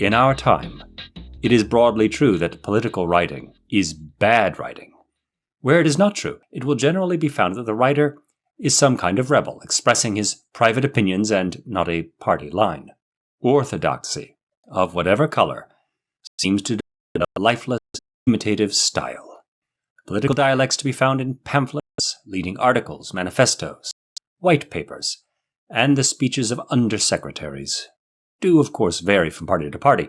In our time, it is broadly true that political writing is bad writing. Where it is not true, it will generally be found that the writer is some kind of rebel, expressing his private opinions and not a party line. Orthodoxy, of whatever color, seems to develop a lifeless, imitative style. Political dialects to be found in pamphlets, leading articles, manifestos, white papers, and the speeches of undersecretaries do, of course, vary from party to party,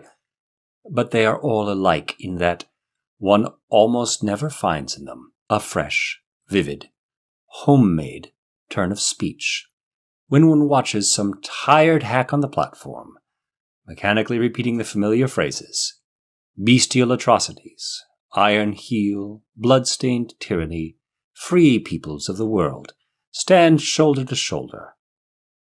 but they are all alike in that one almost never finds in them a fresh, vivid, homemade turn of speech when one watches some tired hack on the platform, mechanically repeating the familiar phrases, bestial atrocities, iron heel, blood-stained tyranny, free peoples of the world, stand shoulder to shoulder.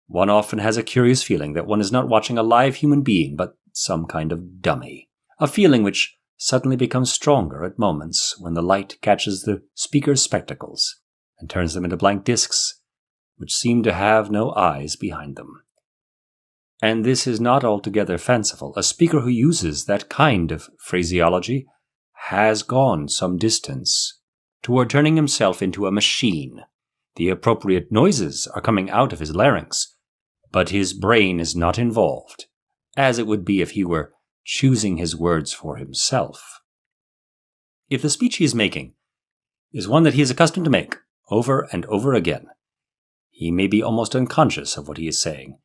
One often has a curious feeling that one is not watching a live human being, but some kind of dummy. A feeling which suddenly becomes stronger at moments when the light catches the speaker's spectacles and turns them into blank discs, which seem to have no eyes behind them. And this is not altogether fanciful. A speaker who uses that kind of phraseology has gone some distance toward turning himself into a machine. The appropriate noises are coming out of his larynx, but his brain is not involved, as it would be if he were choosing his words for himself. If the speech he is making is one that he is accustomed to make over and over again, he may be almost unconscious of what he is saying,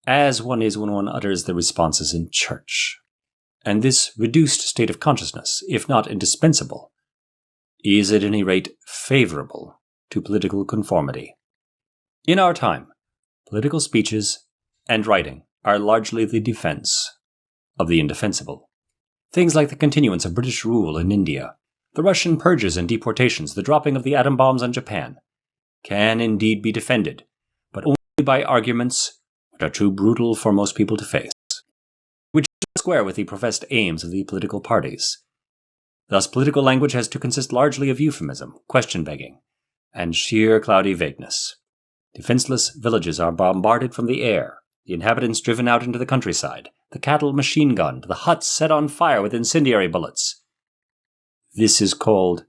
as one is when one utters the responses in church. And this reduced state of consciousness, if not indispensable, is at any rate favorable to political conformity. In our time, political speeches and writing are largely the defense of the indefensible. Things like the continuance of British rule in India, the Russian purges and deportations, the dropping of the atom bombs on Japan, can indeed be defended, but only by arguments which are too brutal for most people to face, which square with the professed aims of the political parties. Thus, political language has to consist largely of euphemism, question-begging, and sheer cloudy vagueness. Defenseless villages are bombarded from the air, the inhabitants driven out into the countryside, the cattle machine-gunned, the huts set on fire with incendiary bullets. This is called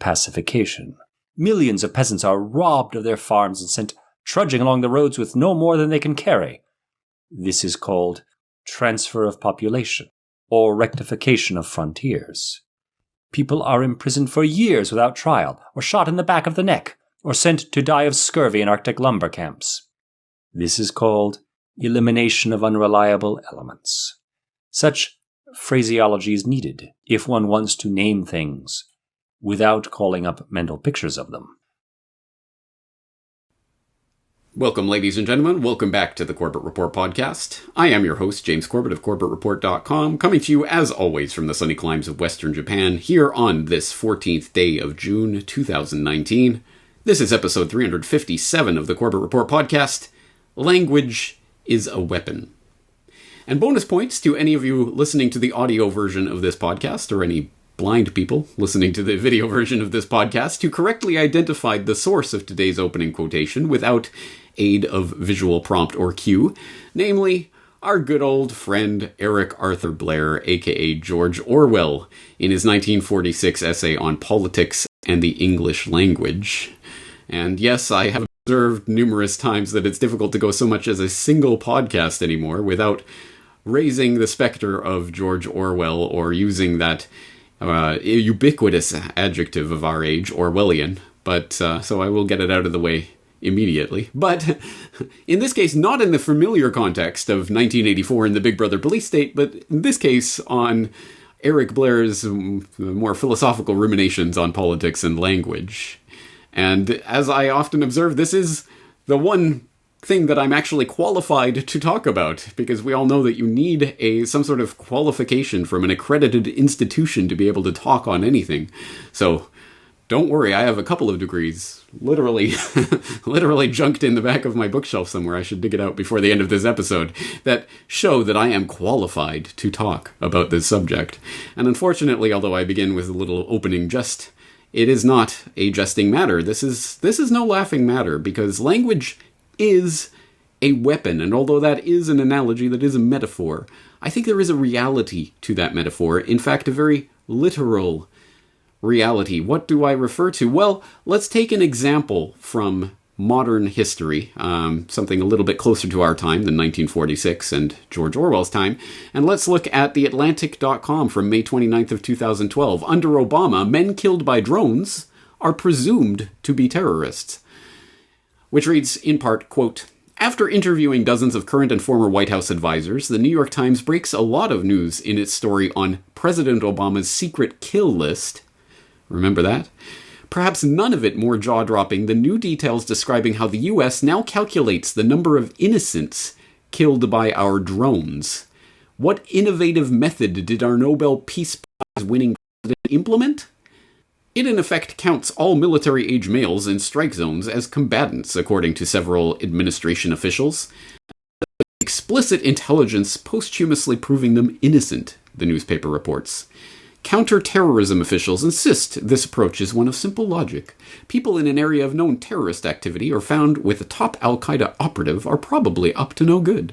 pacification. Millions of peasants are robbed of their farms and sent trudging along the roads with no more than they can carry. This is called transfer of population, or rectification of frontiers. People are imprisoned for years without trial, or shot in the back of the neck, or sent to die of scurvy in Arctic lumber camps. This is called elimination of unreliable elements. Such phraseology is needed if one wants to name things without calling up mental pictures of them. Welcome, ladies and gentlemen. Welcome back to the Corbett Report podcast. I am your host, James Corbett of CorbettReport.com, coming to you, as always, from the sunny climes of Western Japan, here on this 14th day of June, 2019. This is episode 357 of the Corbett Report podcast, Language is a Weapon. And bonus points to any of you listening to the audio version of this podcast, or any blind people listening to the video version of this podcast, who correctly identified the source of today's opening quotation without aid of visual prompt or cue, namely our good old friend Eric Arthur Blair, aka George Orwell, in his 1946 essay on politics and the English language. And yes, I have observed numerous times that it's difficult to go so much as a single podcast anymore without raising the specter of George Orwell or using that ubiquitous adjective of our age, Orwellian. But so I will get it out of the way immediately. But in this case, not in the familiar context of 1984 in the Big Brother police state, but in this case on Eric Blair's more philosophical ruminations on politics and language. And as I often observe, this is the one thing that I'm actually qualified to talk about, because we all know that you need some sort of qualification from an accredited institution to be able to talk on anything. So don't worry, I have a couple of degrees literally junked in the back of my bookshelf somewhere. I should dig it out before the end of this episode, that show that I am qualified to talk about this subject. And unfortunately, although I begin with a little opening jest, it is not a jesting matter. This is no laughing matter, because language is a weapon, and although that is an analogy, that is a metaphor, I think there is a reality to that metaphor. In fact, a very literal reality. What do I refer to? Well, let's take an example from modern history, something a little bit closer to our time than 1946 and George Orwell's time, and let's look at theatlantic.com from May 29th of 2012. Under Obama, men killed by drones are presumed to be terrorists. Which reads, in part, quote, after interviewing dozens of current and former White House advisors, the New York Times breaks a lot of news in its story on President Obama's secret kill list. Remember that? Perhaps none of it more jaw-dropping than new details describing how the U.S. now calculates the number of innocents killed by our drones. What innovative method did our Nobel Peace Prize-winning president implement? It in effect counts all military-age males in strike zones as combatants, according to several administration officials. Explicit intelligence posthumously proving them innocent, the newspaper reports. Counter-terrorism officials insist this approach is one of simple logic. People in an area of known terrorist activity or found with a top al-Qaeda operative are probably up to no good.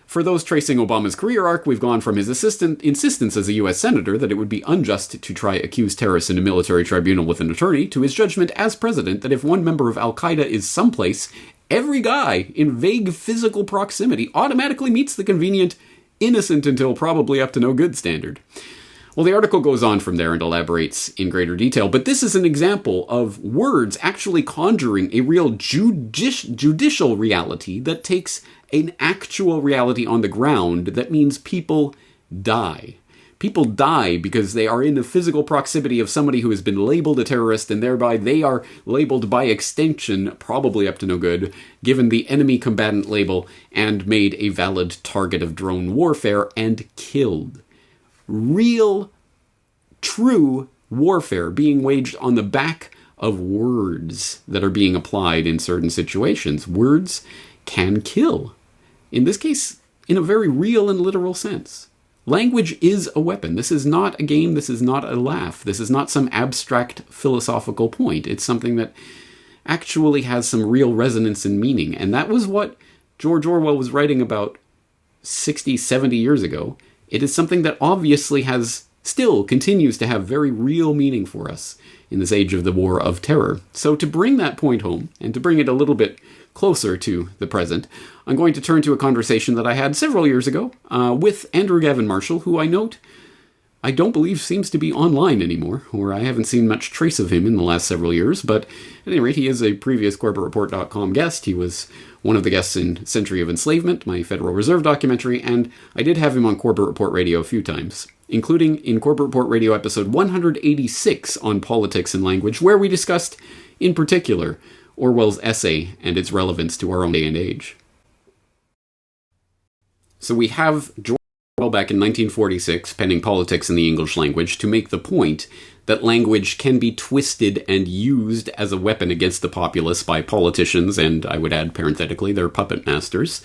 For those tracing Obama's career arc, we've gone from his insistence as a U.S. senator that it would be unjust to try accuse terrorists in a military tribunal with an attorney, to his judgment as president that if one member of al-Qaeda is someplace, every guy in vague physical proximity automatically meets the convenient innocent until probably up to no good standard. Well, the article goes on from there and elaborates in greater detail, but this is an example of words actually conjuring a real judicial reality that takes an actual reality on the ground that means people die. People die because they are in the physical proximity of somebody who has been labeled a terrorist, and thereby they are labeled by extension, probably up to no good, given the enemy combatant label, and made a valid target of drone warfare and killed. Real, true warfare being waged on the back of words that are being applied in certain situations. Words can kill. In this case, in a very real and literal sense. Language is a weapon. This is not a game. This is not a laugh. This is not some abstract philosophical point. It's something that actually has some real resonance and meaning. And that was what George Orwell was writing about 60, 70 years ago. It is something that obviously still continues to have very real meaning for us in this age of the war of terror. So to bring that point home, and to bring it a little bit closer to the present, I'm going to turn to a conversation that I had several years ago with Andrew Gavin Marshall, who I don't believe seems to be online anymore, or I haven't seen much trace of him in the last several years, but at any rate, he is a previous CorbettReport.com guest. He was one of the guests in Century of Enslavement, my Federal Reserve documentary, and I did have him on Corbett Report Radio a few times, including in Corbett Report Radio episode 186 on politics and language, where we discussed, in particular, Orwell's essay and its relevance to our own day and age. So we have George Orwell back in 1946 penning Politics in the English Language to make the point that language can be twisted and used as a weapon against the populace by politicians, and I would add parenthetically their puppet masters,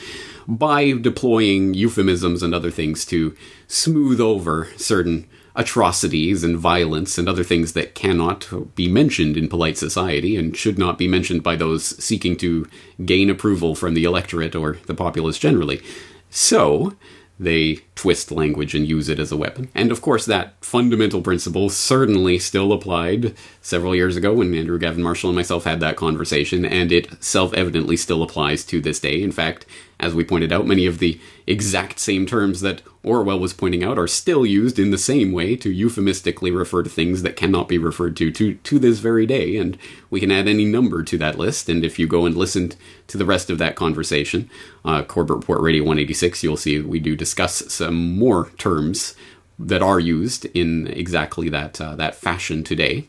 by deploying euphemisms and other things to smooth over certain atrocities and violence and other things that cannot be mentioned in polite society and should not be mentioned by those seeking to gain approval from the electorate or the populace generally. So they twist language and use it as a weapon. And of course, that fundamental principle certainly still applied several years ago when Andrew Gavin Marshall and myself had that conversation, and it self-evidently still applies to this day. In fact, as we pointed out, many of the exact same terms that Orwell was pointing out are still used in the same way to euphemistically refer to things that cannot be referred to this very day, and we can add any number to that list. And if you go and listen to the rest of that conversation, Corbett Report Radio 186, you'll see we do discuss some more terms that are used in exactly that fashion today.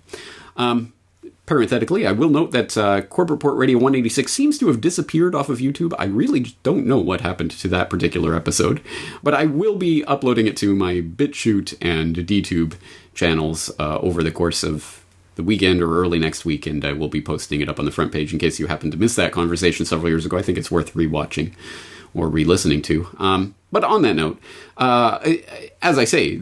Parenthetically, I will note that Corbett Report Radio 186 seems to have disappeared off of YouTube. I really don't know what happened to that particular episode, but I will be uploading it to my BitChute and DTube channels over the course of the weekend or early next week, and I will be posting it up on the front page in case you happen to miss that conversation several years ago. I think it's worth rewatching or re-listening to. But on that note, as I say,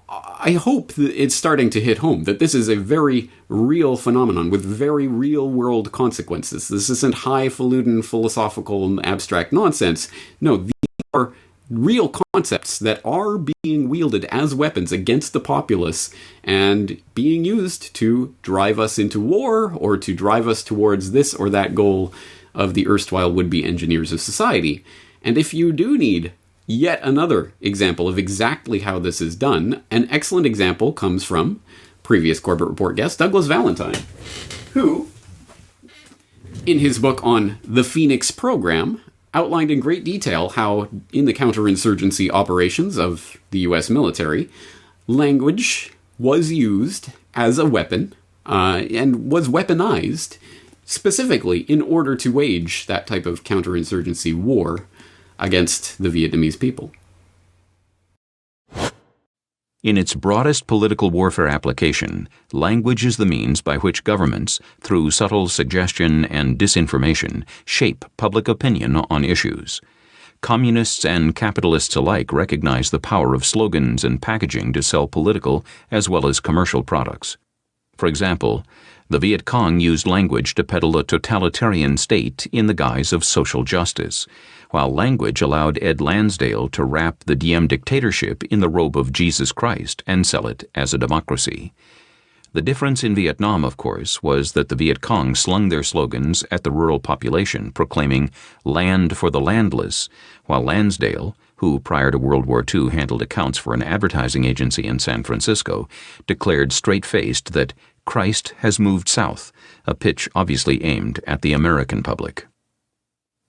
I hope that it's starting to hit home, that this is a very real phenomenon with very real-world consequences. This isn't highfalutin, philosophical, and abstract nonsense. No, these are real concepts that are being wielded as weapons against the populace and being used to drive us into war or to drive us towards this or that goal of the erstwhile would-be engineers of society. And if you do need yet another example of exactly how this is done, an excellent example comes from previous Corbett Report guest Douglas Valentine, who, in his book on the Phoenix Program, outlined in great detail how, in the counterinsurgency operations of the U.S. military, language was used as a weapon and was weaponized specifically in order to wage that type of counterinsurgency war against the Vietnamese people. In its broadest political warfare application, language is the means by which governments, through subtle suggestion and disinformation, shape public opinion on issues. Communists and capitalists alike recognize the power of slogans and packaging to sell political as well as commercial products. For example, the Viet Cong used language to peddle a totalitarian state in the guise of social justice, while language allowed Ed Lansdale to wrap the Diem dictatorship in the robe of Jesus Christ and sell it as a democracy. The difference in Vietnam, of course, was that the Viet Cong slung their slogans at the rural population, proclaiming "land for the landless," while Lansdale, who prior to World War II handled accounts for an advertising agency in San Francisco, declared straight-faced that Christ has moved south, a pitch obviously aimed at the American public.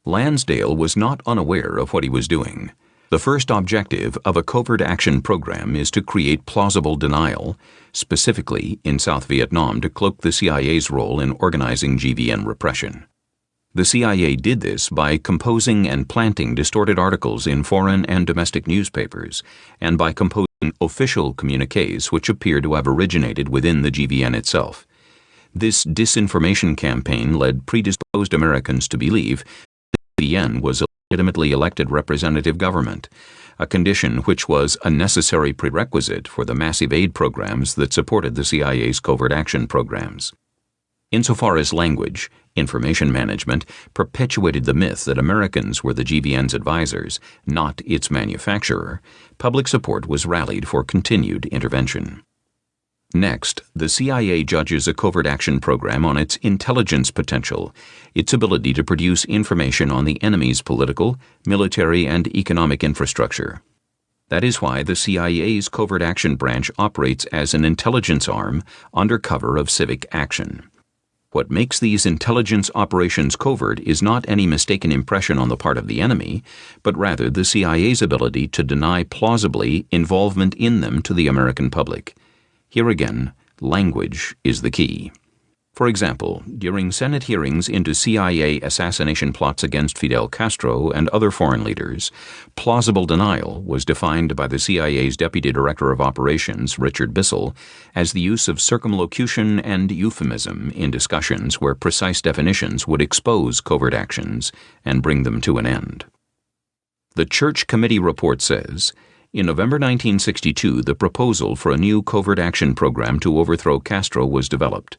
Lansdale was not unaware of what he was doing. The first objective of a covert action program is to create plausible denial, specifically in South Vietnam to cloak the CIA's role in organizing GVN repression. The CIA did this by composing and planting distorted articles in foreign and domestic newspapers, and by composing official communiques which appear to have originated within the GVN itself. This disinformation campaign led predisposed Americans to believe the GVN was a legitimately elected representative government, a condition which was a necessary prerequisite for the massive aid programs that supported the CIA's covert action programs. Insofar as language, information management perpetuated the myth that Americans were the GVN's advisors, not its manufacturer, public support was rallied for continued intervention. Next, the CIA judges a covert action program on its intelligence potential, its ability to produce information on the enemy's political, military, and economic infrastructure. That is why the CIA's covert action branch operates as an intelligence arm under cover of civic action. What makes these intelligence operations covert is not any mistaken impression on the part of the enemy, but rather the CIA's ability to deny plausibly involvement in them to the American public. Here again, language is the key. For example, during Senate hearings into CIA assassination plots against Fidel Castro and other foreign leaders, plausible denial was defined by the CIA's Deputy Director of Operations, Richard Bissell, as the use of circumlocution and euphemism in discussions where precise definitions would expose covert actions and bring them to an end. The Church Committee report says, in November 1962, the proposal for a new covert action program to overthrow Castro was developed.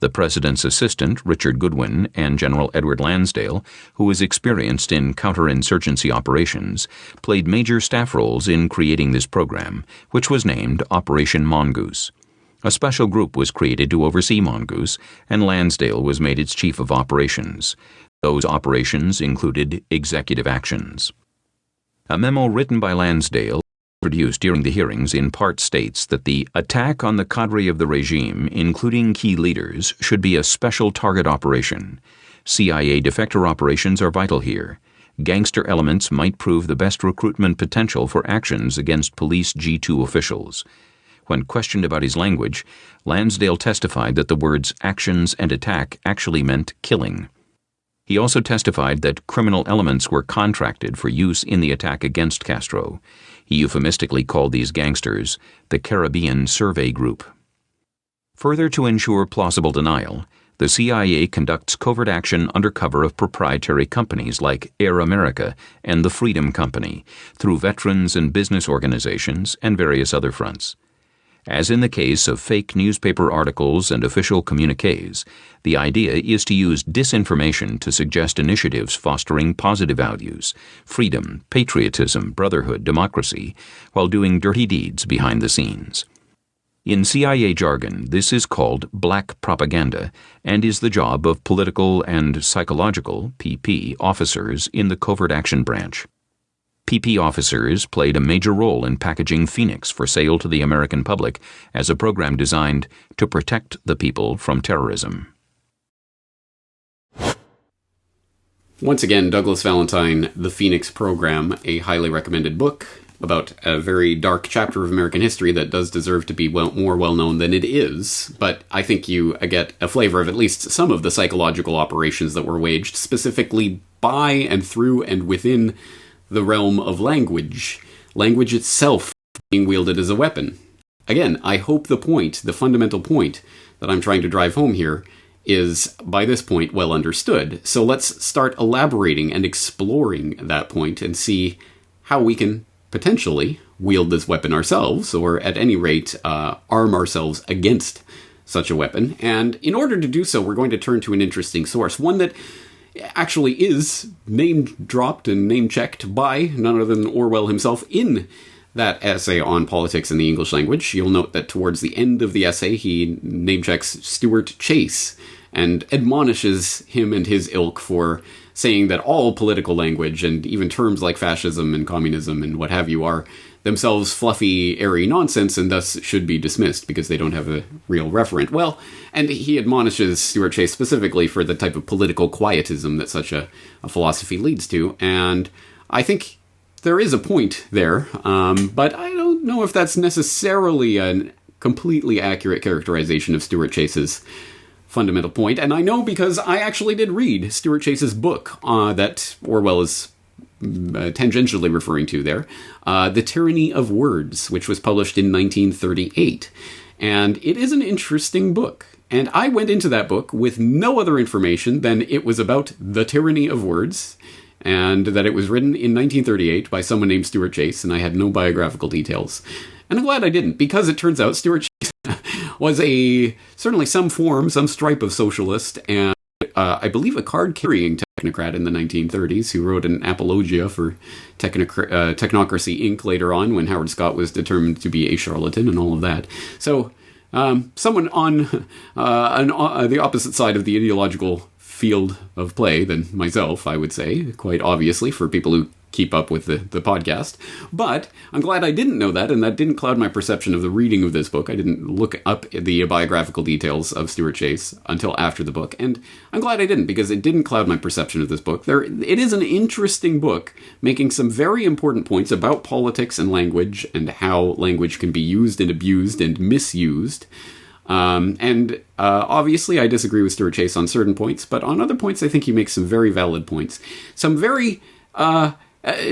The president's assistant, Richard Goodwin, and General Edward Lansdale, who was experienced in counterinsurgency operations, played major staff roles in creating this program, which was named Operation Mongoose. A special group was created to oversee Mongoose, and Lansdale was made its chief of operations. Those operations included executive actions. A memo written by Lansdale, produced during the hearings, in part states that the attack on the cadre of the regime, including key leaders, should be a special target operation. CIA defector operations are vital here. Gangster elements might prove the best recruitment potential for actions against police G2 officials. When questioned about his language, Lansdale testified that the words actions and attack actually meant killing. He also testified that criminal elements were contracted for use in the attack against Castro. He euphemistically called these gangsters the Caribbean Survey Group. Further to ensure plausible denial, the CIA conducts covert action under cover of proprietary companies like Air America and the Freedom Company, through veterans and business organizations and various other fronts. As in the case of fake newspaper articles and official communiques, the idea is to use disinformation to suggest initiatives fostering positive values, freedom, patriotism, brotherhood, democracy, while doing dirty deeds behind the scenes. In CIA jargon, this is called black propaganda and is the job of political and psychological (PP) officers in the Covert Action Branch. PP officers played a major role in packaging Phoenix for sale to the American public as a program designed to protect the people from terrorism. Once again, Douglas Valentine, The Phoenix Program, a highly recommended book about a very dark chapter of American history that does deserve to be more well-known than it is, but I think you get a flavor of at least some of the psychological operations that were waged specifically by and through and within the realm of language. Language itself being wielded as a weapon. Again, I hope the fundamental point that I'm trying to drive home here is, by this point, well understood. So let's start elaborating and exploring that point and see how we can potentially wield this weapon ourselves, or at any rate, arm ourselves against such a weapon. And in order to do so, we're going to turn to an interesting source, one that actually is name-dropped and name-checked by none other than Orwell himself in that essay on politics in the English language. You'll note that towards the end of the essay, he name-checks Stuart Chase and admonishes him and his ilk for saying that all political language, and even terms like fascism and communism and what have you, are themselves fluffy, airy nonsense and thus should be dismissed because they don't have a real referent. Well, and he admonishes Stuart Chase specifically for the type of political quietism that such a philosophy leads to, and I think there is a point there, but I don't know if that's necessarily a completely accurate characterization of Stuart Chase's fundamental point, and I know because I actually did read Stuart Chase's book that Orwell is tangentially referring to there, The Tyranny of Words, which was published in 1938. And it is an interesting book. And I went into that book with no other information than it was about the tyranny of words, and that it was written in 1938 by someone named Stuart Chase, and I had no biographical details. And I'm glad I didn't, because it turns out Stuart Chase was certainly some stripe of socialist, and I believe a card-carrying technocrat in the 1930s who wrote an apologia for Technocracy Inc. later on when Howard Scott was determined to be a charlatan and all of that. So someone on the opposite side of the ideological field of play than myself, I would say, quite obviously, for people who keep up with the podcast. But I'm glad I didn't know that, and that didn't cloud my perception of the reading of this book. I didn't look up the biographical details of Stuart Chase until after the book, and I'm glad I didn't, because it didn't cloud my perception of this book. It is an interesting book, making some very important points about politics and language, and how language can be used and abused and misused. Obviously I disagree with Stuart Chase on certain points, but on other points I think he makes some very valid points. Some very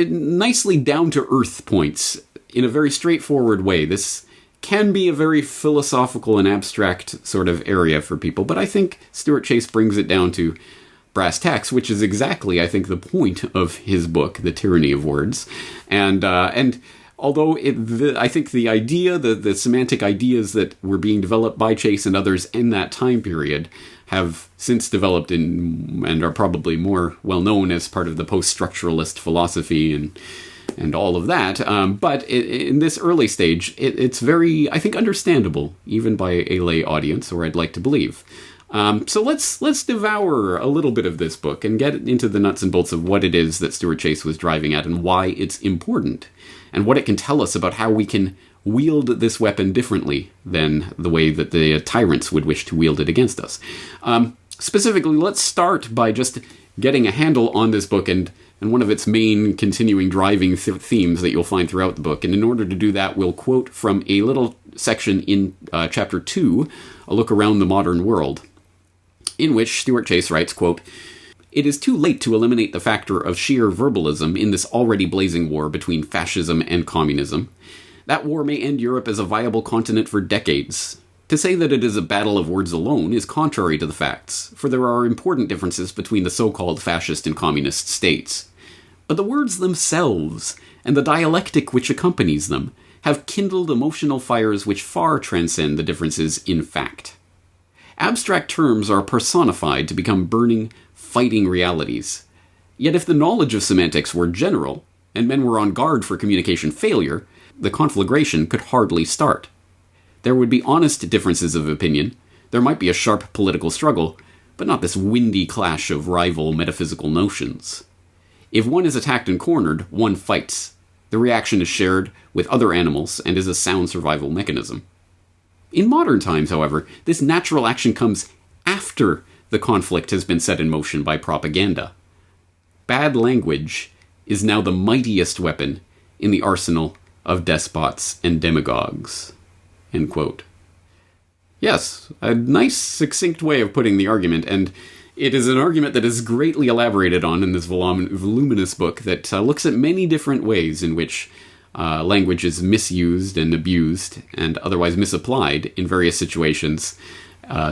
nicely down-to-earth points in a very straightforward way. This can be a very philosophical and abstract sort of area for people, but I think Stuart Chase brings it down to brass tacks, which is exactly, I think, the point of his book, The Tyranny of Words. And although I think the idea, the semantic ideas that were being developed by Chase and others in that time period have since developed and are probably more well known as part of the post-structuralist philosophy and all of that. But in this early stage, it's very, I think, understandable, even by a lay audience, or I'd like to believe. So let's devour a little bit of this book and get into the nuts and bolts of what it is that Stuart Chase was driving at and why it's important, and what it can tell us about how we can wield this weapon differently than the way that the tyrants would wish to wield it against us. Specifically, let's start by just getting a handle on this book and one of its main continuing driving themes that you'll find throughout the book. And in order to do that, we'll quote from a little section in Chapter 2, A Look Around the Modern World, in which Stuart Chase writes, quote, "It is too late to eliminate the factor of sheer verbalism in this already blazing war between fascism and communism. That war may end Europe as a viable continent for decades. To say that it is a battle of words alone is contrary to the facts, for there are important differences between the so-called fascist and communist states. But the words themselves, and the dialectic which accompanies them, have kindled emotional fires which far transcend the differences in fact. Abstract terms are personified to become burning, fighting realities. Yet if the knowledge of semantics were general, and men were on guard for communication failure, the conflagration could hardly start. There would be honest differences of opinion, there might be a sharp political struggle, but not this windy clash of rival metaphysical notions. If one is attacked and cornered, one fights. The reaction is shared with other animals and is a sound survival mechanism. In modern times, however, this natural action comes after the conflict has been set in motion by propaganda. Bad language is now the mightiest weapon in the arsenal of despots and demagogues. End quote. Yes, a nice, succinct way of putting the argument, and it is an argument that is greatly elaborated on in this voluminous book that looks at many different ways in which language is misused and abused and otherwise misapplied in various situations,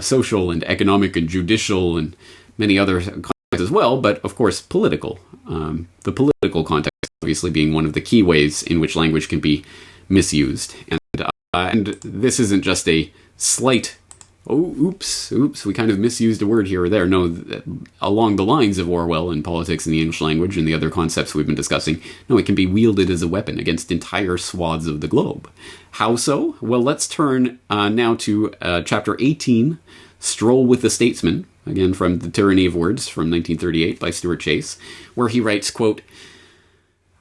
social and economic and judicial and many other contexts as well, but of course political. The political context obviously being one of the key ways in which language can be misused. And this isn't just a slight, oops, we kind of misused a word here or there. No, along the lines of Orwell and politics and the English language and the other concepts we've been discussing, no, it can be wielded as a weapon against entire swaths of the globe. How so? Well, let's turn now to chapter 18, Stroll with the Statesman, again from The Tyranny of Words from 1938 by Stuart Chase, where he writes, quote,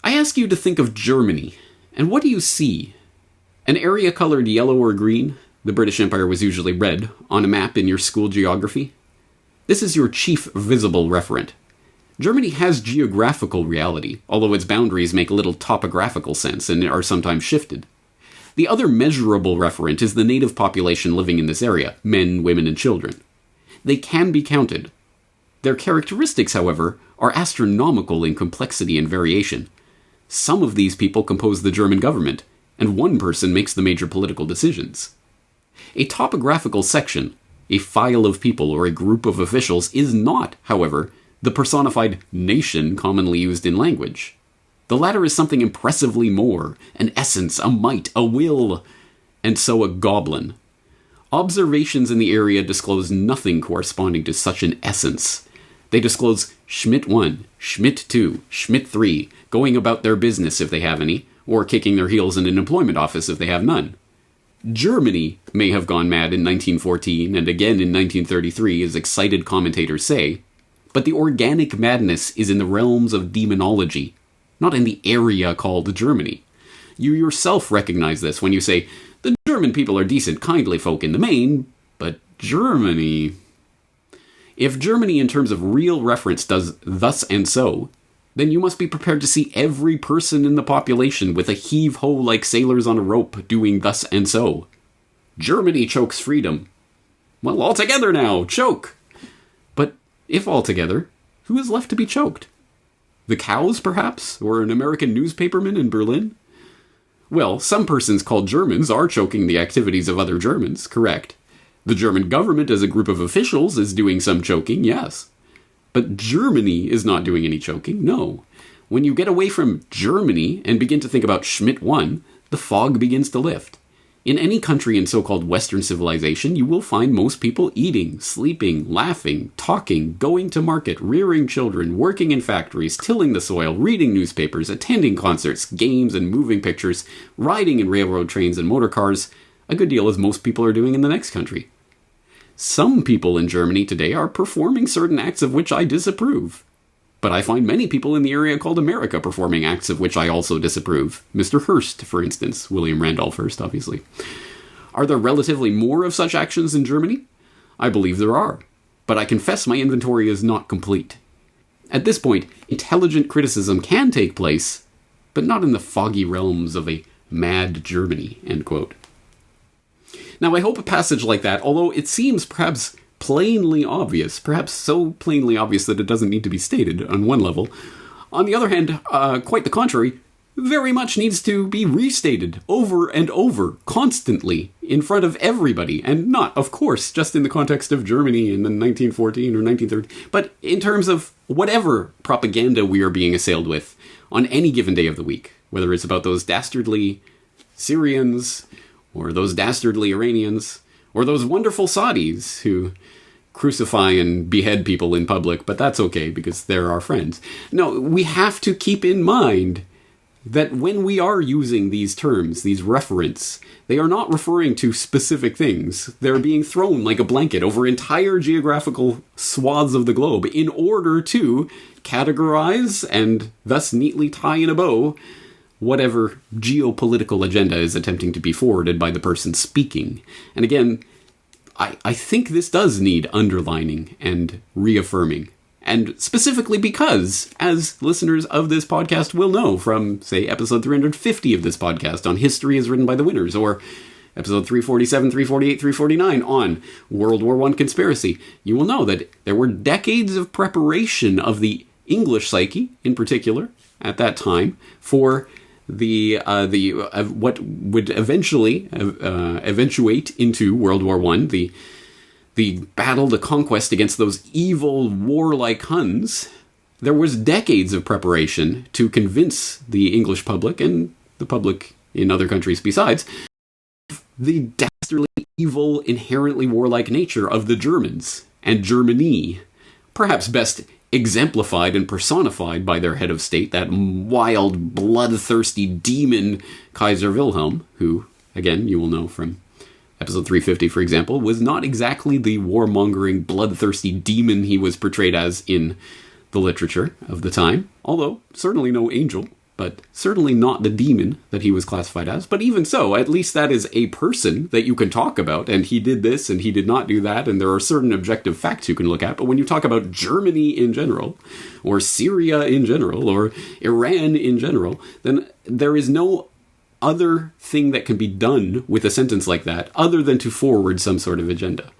"I ask you to think of Germany, and what do you see? An area colored yellow or green? The British Empire was usually red, on a map in your school geography. This is your chief visible referent. Germany has geographical reality, although its boundaries make little topographical sense and are sometimes shifted. The other measurable referent is the native population living in this area, men, women, and children. They can be counted. Their characteristics, however, are astronomical in complexity and variation. Some of these people compose the German government, and one person makes the major political decisions. A topographical section, a file of people or a group of officials, is not, however, the personified nation commonly used in language. The latter is something impressively more, an essence, a might, a will, and so a goblin. Observations in the area disclose nothing corresponding to such an essence. They disclose Schmidt 1, Schmidt 2, Schmidt 3, going about their business if they have any, or kicking their heels in an employment office if they have none. Germany may have gone mad in 1914 and again in 1933, as excited commentators say, but the organic madness is in the realms of demonology, not in the area called Germany. You yourself recognize this when you say, the German people are decent, kindly folk in the main, but Germany... If Germany in terms of real reference does thus and so, then you must be prepared to see every person in the population with a heave-ho like sailors on a rope doing thus and so. Germany chokes freedom. Well, all together now, choke! But if all together, who is left to be choked? The cows, perhaps? Or an American newspaperman in Berlin? Well, some persons called Germans are choking the activities of other Germans, correct. The German government as a group of officials is doing some choking, yes. But Germany is not doing any choking, no. When you get away from Germany and begin to think about Schmidt 1, the fog begins to lift. In any country in so-called Western civilization, you will find most people eating, sleeping, laughing, talking, going to market, rearing children, working in factories, tilling the soil, reading newspapers, attending concerts, games, and moving pictures, riding in railroad trains and motor cars, a good deal as most people are doing in the next country. Some people in Germany today are performing certain acts of which I disapprove. But I find many people in the area called America performing acts of which I also disapprove. Mr. Hearst, for instance. William Randolph Hearst, obviously. Are there relatively more of such actions in Germany? I believe there are. But I confess my inventory is not complete. At this point, intelligent criticism can take place, but not in the foggy realms of a mad Germany, end quote. Now, I hope a passage like that, although it seems perhaps plainly obvious, perhaps so plainly obvious that it doesn't need to be stated on one level, on the other hand, quite the contrary, very much needs to be restated over and over, constantly, in front of everybody, and not, of course, just in the context of Germany in the 1914 or 1930, but in terms of whatever propaganda we are being assailed with on any given day of the week, whether it's about those dastardly Syrians, or those dastardly Iranians, or those wonderful Saudis who crucify and behead people in public, but that's okay because they're our friends. No, we have to keep in mind that when we are using these terms, these referents, they are not referring to specific things. They're being thrown like a blanket over entire geographical swaths of the globe in order to categorize and thus neatly tie in a bow whatever geopolitical agenda is attempting to be forwarded by the person speaking. And again, I think this does need underlining and reaffirming. And specifically because, as listeners of this podcast will know from, say, episode 350 of this podcast on History is Written by the Winners, or episode 347, 348, 349 on World War I conspiracy, you will know that there were decades of preparation of the English psyche, in particular, at that time, for what would eventually eventuate into World War I, the battle, the conquest against those evil, warlike Huns. There was decades of preparation to convince the English public, and the public in other countries besides, the dastardly, evil, inherently warlike nature of the Germans and Germany, perhaps best exemplified and personified by their head of state, that wild, bloodthirsty demon Kaiser Wilhelm, who, again, you will know from episode 350, for example, was not exactly the warmongering, bloodthirsty demon he was portrayed as in the literature of the time, although certainly no angel, but certainly not the demon that he was classified as. But even so, at least that is a person that you can talk about, and he did this and he did not do that, and there are certain objective facts you can look at. But when you talk about Germany in general, or Syria in general, or Iran in general, then there is no other thing that can be done with a sentence like that other than to forward some sort of agenda.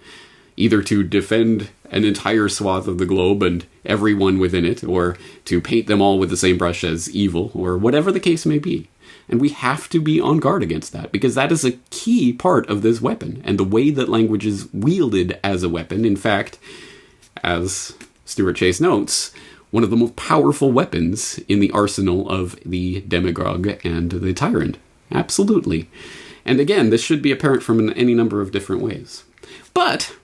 Either to defend an entire swath of the globe and everyone within it, or to paint them all with the same brush as evil, or whatever the case may be. And we have to be on guard against that, because that is a key part of this weapon, and the way that language is wielded as a weapon. In fact, as Stuart Chase notes, one of the most powerful weapons in the arsenal of the demagogue and the tyrant. Absolutely. And again, this should be apparent from any number of different ways. But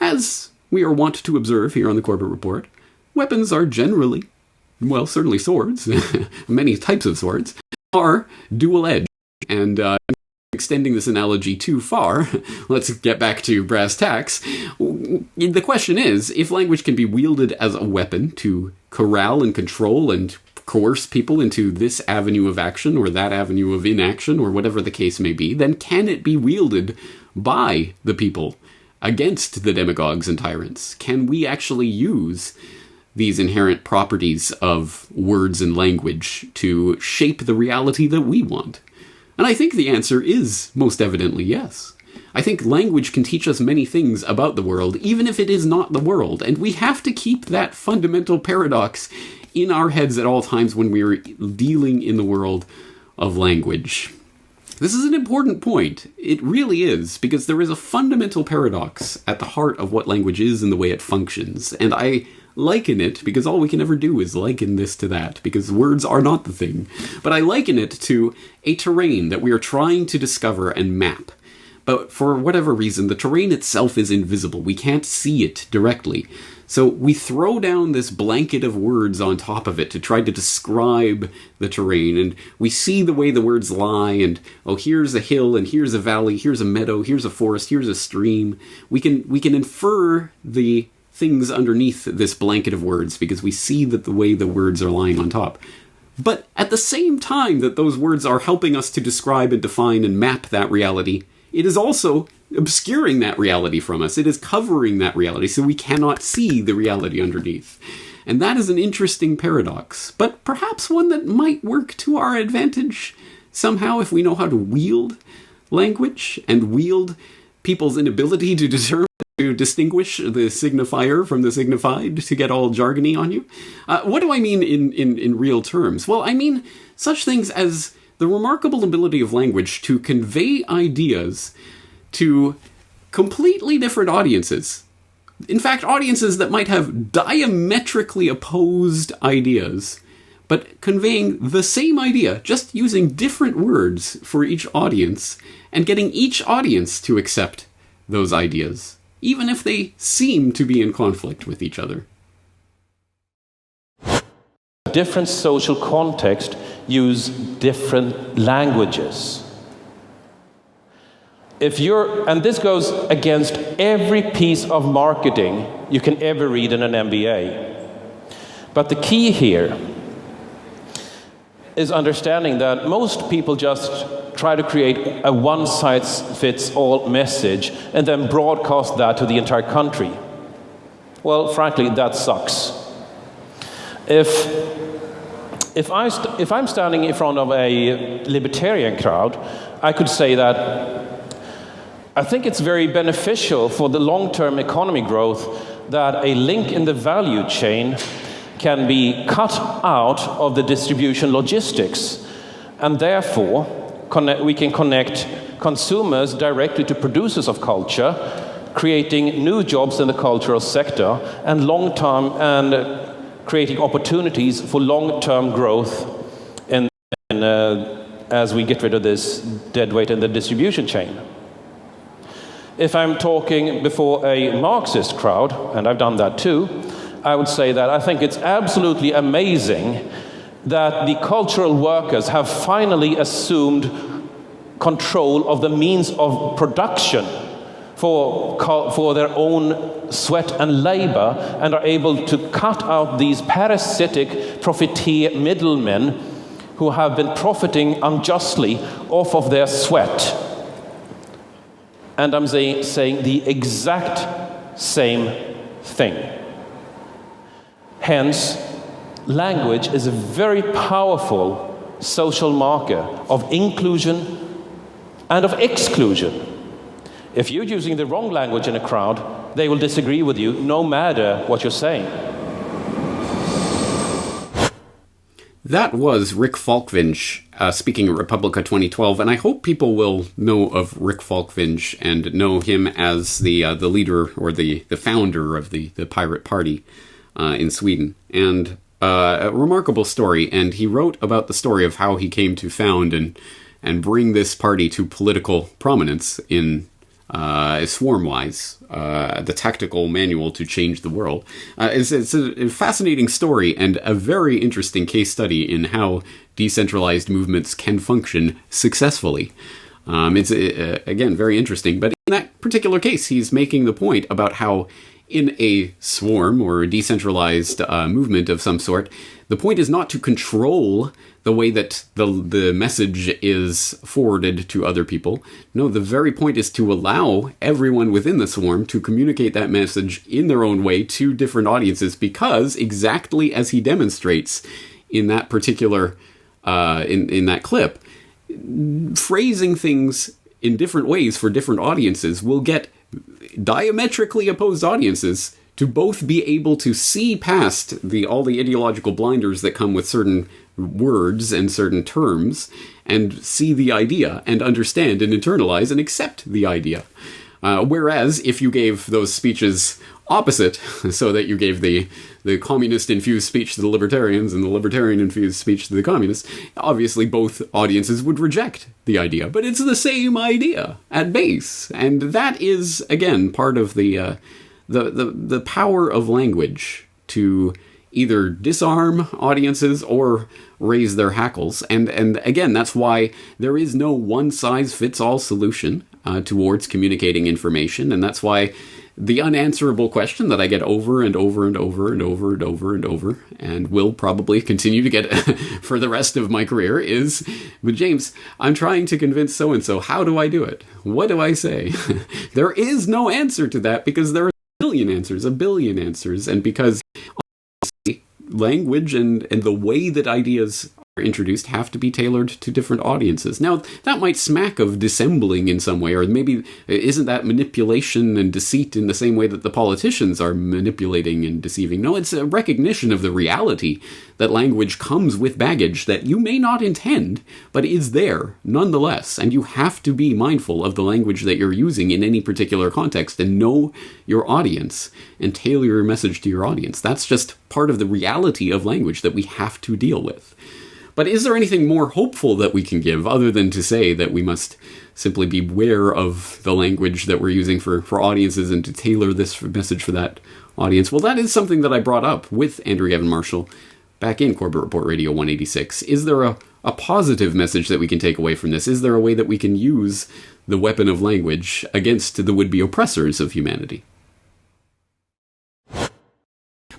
as we are wont to observe here on the Corbett Report, weapons are generally, well, certainly swords, many types of swords, are dual-edged. And extending this analogy too far, let's get back to brass tacks. The question is, if language can be wielded as a weapon to corral and control and coerce people into this avenue of action or that avenue of inaction or whatever the case may be, then can it be wielded by the people against the demagogues and tyrants? Can we actually use these inherent properties of words and language to shape the reality that we want? And I think the answer is most evidently yes. I think language can teach us many things about the world, even if it is not the world, and we have to keep that fundamental paradox in our heads at all times when we are dealing in the world of language. This is an important point. It really is, because there is a fundamental paradox at the heart of what language is and the way it functions. And I liken it, because all we can ever do is liken this to that, because words are not the thing. But I liken it to a terrain that we are trying to discover and map. But for whatever reason, the terrain itself is invisible. We can't see it directly. So we throw down this blanket of words on top of it to try to describe the terrain, and we see the way the words lie, and oh, here's a hill, and here's a valley, here's a meadow, here's a forest, here's a stream. We can infer the things underneath this blanket of words because we see that the way the words are lying on top. But at the same time that those words are helping us to describe and define and map that reality, it is also obscuring that reality from us. It is covering that reality, so we cannot see the reality underneath. And that is an interesting paradox, but perhaps one that might work to our advantage somehow if we know how to wield language and wield people's inability to distinguish the signifier from the signified, to get all jargony on you. What do I mean in real terms? Well, I mean such things as the remarkable ability of language to convey ideas to completely different audiences. In fact, audiences that might have diametrically opposed ideas, but conveying the same idea, just using different words for each audience, and getting each audience to accept those ideas, even if they seem to be in conflict with each other. Different social context use different languages. And this goes against every piece of marketing you can ever read in an MBA. But the key here is understanding that most people just try to create a one-size-fits-all message and then broadcast that to the entire country. Well, frankly, that sucks. If I'm standing in front of a libertarian crowd, I could say that I think it's very beneficial for the long-term economy growth that a link in the value chain can be cut out of the distribution logistics, and therefore we can connect consumers directly to producers of culture, creating new jobs in the cultural sector and creating opportunities for long-term growth as we get rid of this deadweight in the distribution chain. If I'm talking before a Marxist crowd, and I've done that too, I would say that I think it's absolutely amazing that the cultural workers have finally assumed control of the means of production for their own sweat and labor, and are able to cut out these parasitic profiteer middlemen who have been profiting unjustly off of their sweat. And I'm saying the exact same thing. Hence, language is a very powerful social marker of inclusion and of exclusion. If you're using the wrong language in a crowd, they will disagree with you no matter what you're saying. That was Rick Falkvinge speaking at Republica 2012, and I hope people will know of Rick Falkvinge and know him as the leader or the founder of the Pirate Party in Sweden. And a remarkable story, and he wrote about the story of how he came to found and bring this party to political prominence in Swarmwise, the tactical manual to change the world. It's a fascinating story and a very interesting case study in how decentralized movements can function successfully. It's, again, very interesting. But in that particular case, he's making the point about how in a swarm or a decentralized movement of some sort, the point is not to control the way that the message is forwarded to other people. No, the very point is to allow everyone within the swarm to communicate that message in their own way to different audiences, because exactly as he demonstrates in that particular, in that clip, phrasing things in different ways for different audiences will get diametrically opposed audiences to both be able to see past all the ideological blinders that come with certain words and certain terms, and see the idea and understand and internalize and accept the idea. Whereas if you gave those speeches opposite, so that you gave the communist-infused speech to the libertarians and the libertarian-infused speech to the communists, obviously both audiences would reject the idea. But it's the same idea at base. And that is, again, part of the power of language to either disarm audiences or raise their hackles. And again, that's why there is no one-size-fits-all solution towards communicating information. And that's why the unanswerable question that I get over and over and over and over and over and over, and will probably continue to get for the rest of my career, is, but James, I'm trying to convince so-and-so. How do I do it? What do I say? There is no answer to that, because there are a billion answers, and because language and the way that ideas introduced have to be tailored to different audiences. Now, that might smack of dissembling in some way, or maybe isn't that manipulation and deceit in the same way that the politicians are manipulating and deceiving? No, it's a recognition of the reality that language comes with baggage that you may not intend, but is there nonetheless, and you have to be mindful of the language that you're using in any particular context and know your audience and tailor your message to your audience. That's just part of the reality of language that we have to deal with. But is there anything more hopeful that we can give other than to say that we must simply be aware of the language that we're using for audiences and to tailor this message for that audience? Well, that is something that I brought up with Andrew Gavin Marshall back in Corbett Report Radio 186. Is there a positive message that we can take away from this? Is there a way that we can use the weapon of language against the would-be oppressors of humanity?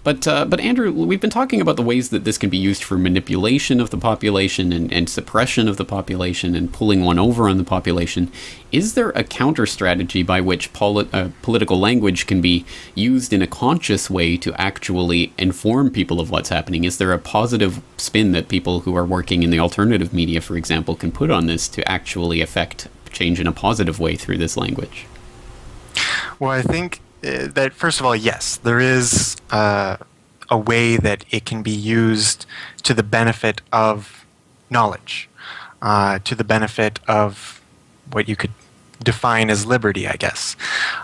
But Andrew, we've been talking about the ways that this can be used for manipulation of the population and suppression of the population and pulling one over on the population. Is there a counter strategy by which political language can be used in a conscious way to actually inform people of what's happening? Is there a positive spin that people who are working in the alternative media, for example, can put on this to actually affect change in a positive way through this language? Well, I think that, first of all, yes, there is a way that it can be used to the benefit of knowledge, to the benefit of what you could define as liberty, I guess.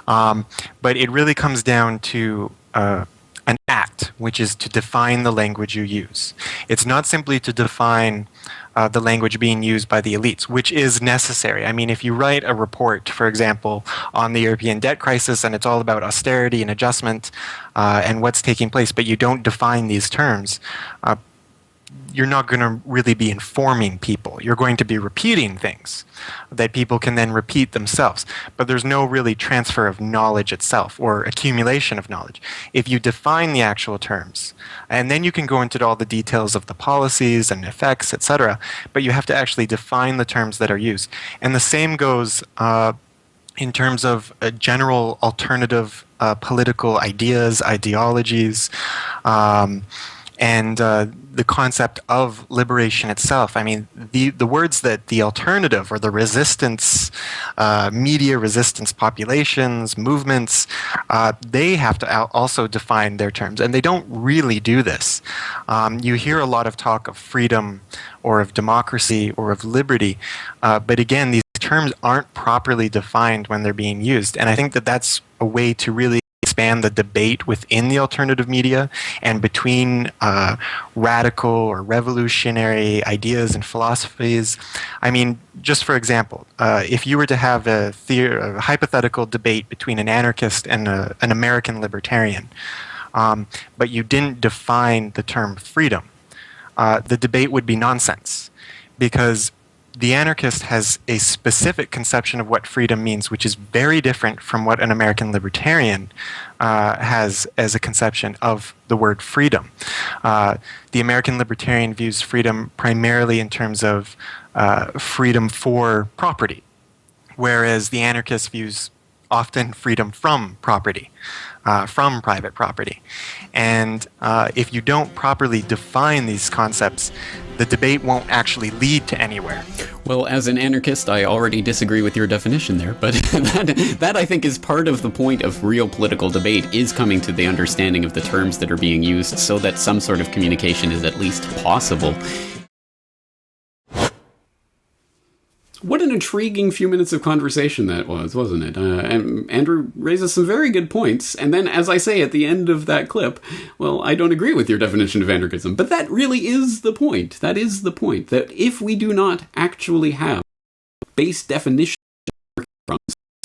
But it really comes down to an act, which is to define the language you use. It's not simply to define the language being used by the elites, which is necessary. I mean, if you write a report, for example, on the European debt crisis, and it's all about austerity and adjustment and what's taking place, but you don't define these terms, you're not going to really be informing people. You're going to be repeating things that people can then repeat themselves. But there's no really transfer of knowledge itself or accumulation of knowledge. If you define the actual terms, and then you can go into all the details of the policies and effects, etc., but you have to actually define the terms that are used. And the same goes in terms of general alternative political ideas, ideologies, and the concept of liberation itself. I mean, the words that the alternative or the resistance, media resistance populations, movements, they have to also define their terms, and they don't really do this. You hear a lot of talk of freedom or of democracy or of liberty, but again, these terms aren't properly defined when they're being used, and I think that that's a way to really expand the debate within the alternative media and between radical or revolutionary ideas and philosophies. I mean, just for example, if you were to have a hypothetical debate between an anarchist and an American libertarian, but you didn't define the term freedom, the debate would be nonsense, because the anarchist has a specific conception of what freedom means, which is very different from what an American libertarian has as a conception of the word freedom. The American libertarian views freedom primarily in terms of freedom for property, whereas the anarchist views often freedom from property, from private property. And if you don't properly define these concepts, the debate won't actually lead to anywhere. Well, as an anarchist, I already disagree with your definition there, but that I think is part of the point of real political debate, is coming to the understanding of the terms that are being used so that some sort of communication is at least possible. What an intriguing few minutes of conversation that was, wasn't it? And Andrew raises some very good points, and then, as I say at the end of that clip, well, I don't agree with your definition of anarchism, but that really is the point. That is the point, that if we do not actually have base definition,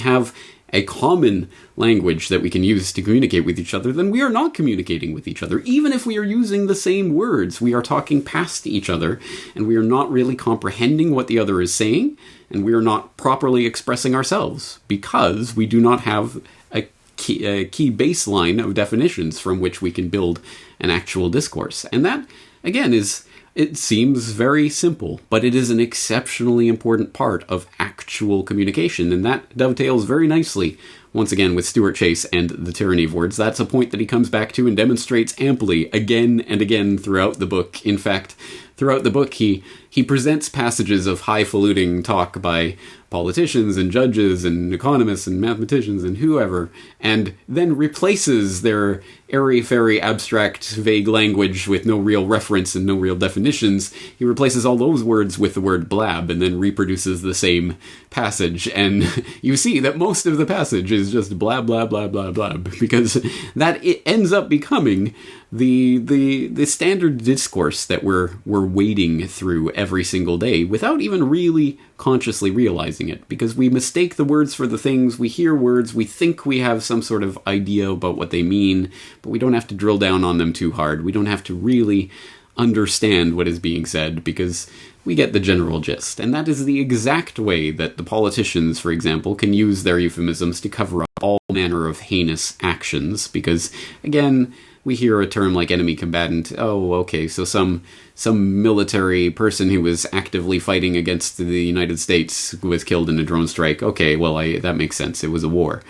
have a common language that we can use to communicate with each other, then we are not communicating with each other. Even if we are using the same words, we are talking past each other, and we are not really comprehending what the other is saying, and we are not properly expressing ourselves, because we do not have a key baseline of definitions from which we can build an actual discourse. And that, again, it seems very simple, but it is an exceptionally important part of actual communication, and that dovetails very nicely, once again, with Stuart Chase and the tyranny of words. That's a point that he comes back to and demonstrates amply again and again throughout the book. In fact, throughout the book, he presents passages of highfalutin talk by politicians and judges and economists and mathematicians and whoever, and then replaces their airy-fairy, abstract, vague language with no real reference and no real definitions. He replaces all those words with the word blab and then reproduces the same passage. And you see that most of the passage is just blah, blah, blah, blah, blah, because that it ends up becoming the standard discourse that we're wading through every single day without even really consciously realizing it, because we mistake the words for the things. We hear words, we think we have some sort of idea about what they mean, but we don't have to drill down on them too hard. We don't have to really understand what is being said, because we get the general gist. And that is the exact way that the politicians, for example, can use their euphemisms to cover up all manner of heinous actions, because, again, we hear a term like enemy combatant. Oh, okay, so some military person who was actively fighting against the United States was killed in a drone strike. Okay, well, that makes sense. It was a war.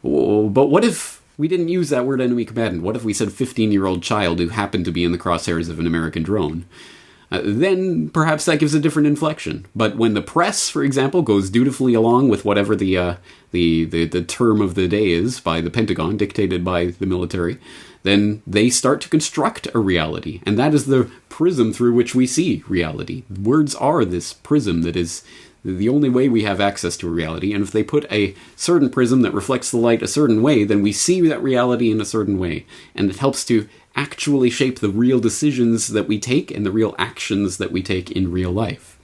But what if we didn't use that word enemy combatant? What if we said 15-year-old child who happened to be in the crosshairs of an American drone? Then perhaps that gives a different inflection. But when the press, for example, goes dutifully along with whatever the term of the day is by the Pentagon, dictated by the military, then they start to construct a reality. And that is the prism through which we see reality. Words are this prism that is the only way we have access to a reality. And if they put a certain prism that reflects the light a certain way, then we see that reality in a certain way. And it helps to actually shape the real decisions that we take and the real actions that we take in real life.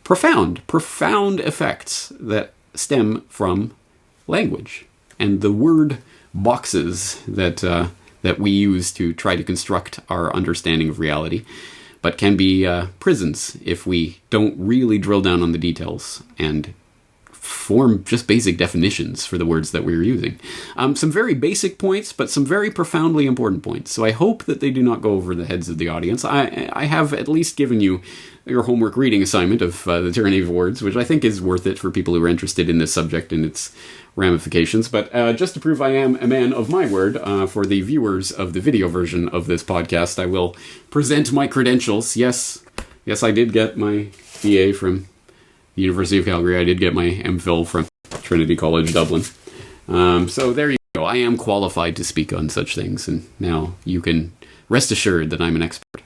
Profound effects that stem from language and the word boxes that we use to try to construct our understanding of reality, but can be prisons if we don't really drill down on the details and form just basic definitions for the words that we're using. Some very basic points, but some very profoundly important points. So I hope that they do not go over the heads of the audience. I have at least given you your homework reading assignment of The Tyranny of Words, which I think is worth it for people who are interested in this subject and its ramifications. But just to prove I am a man of my word, for the viewers of the video version of this podcast, I will present my credentials. Yes, I did get my BA from the University of Calgary. I did get my MPhil from Trinity College, Dublin. So there you go. I am qualified to speak on such things, and now you can rest assured that I'm an expert.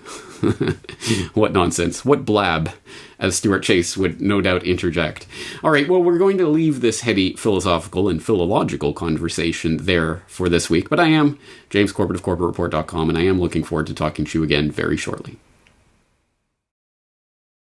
What nonsense. What blab, as Stuart Chase would no doubt interject. All right, well, we're going to leave this heady philosophical and philological conversation there for this week, but I am James Corbett of CorbettReport.com, and I am looking forward to talking to you again very shortly.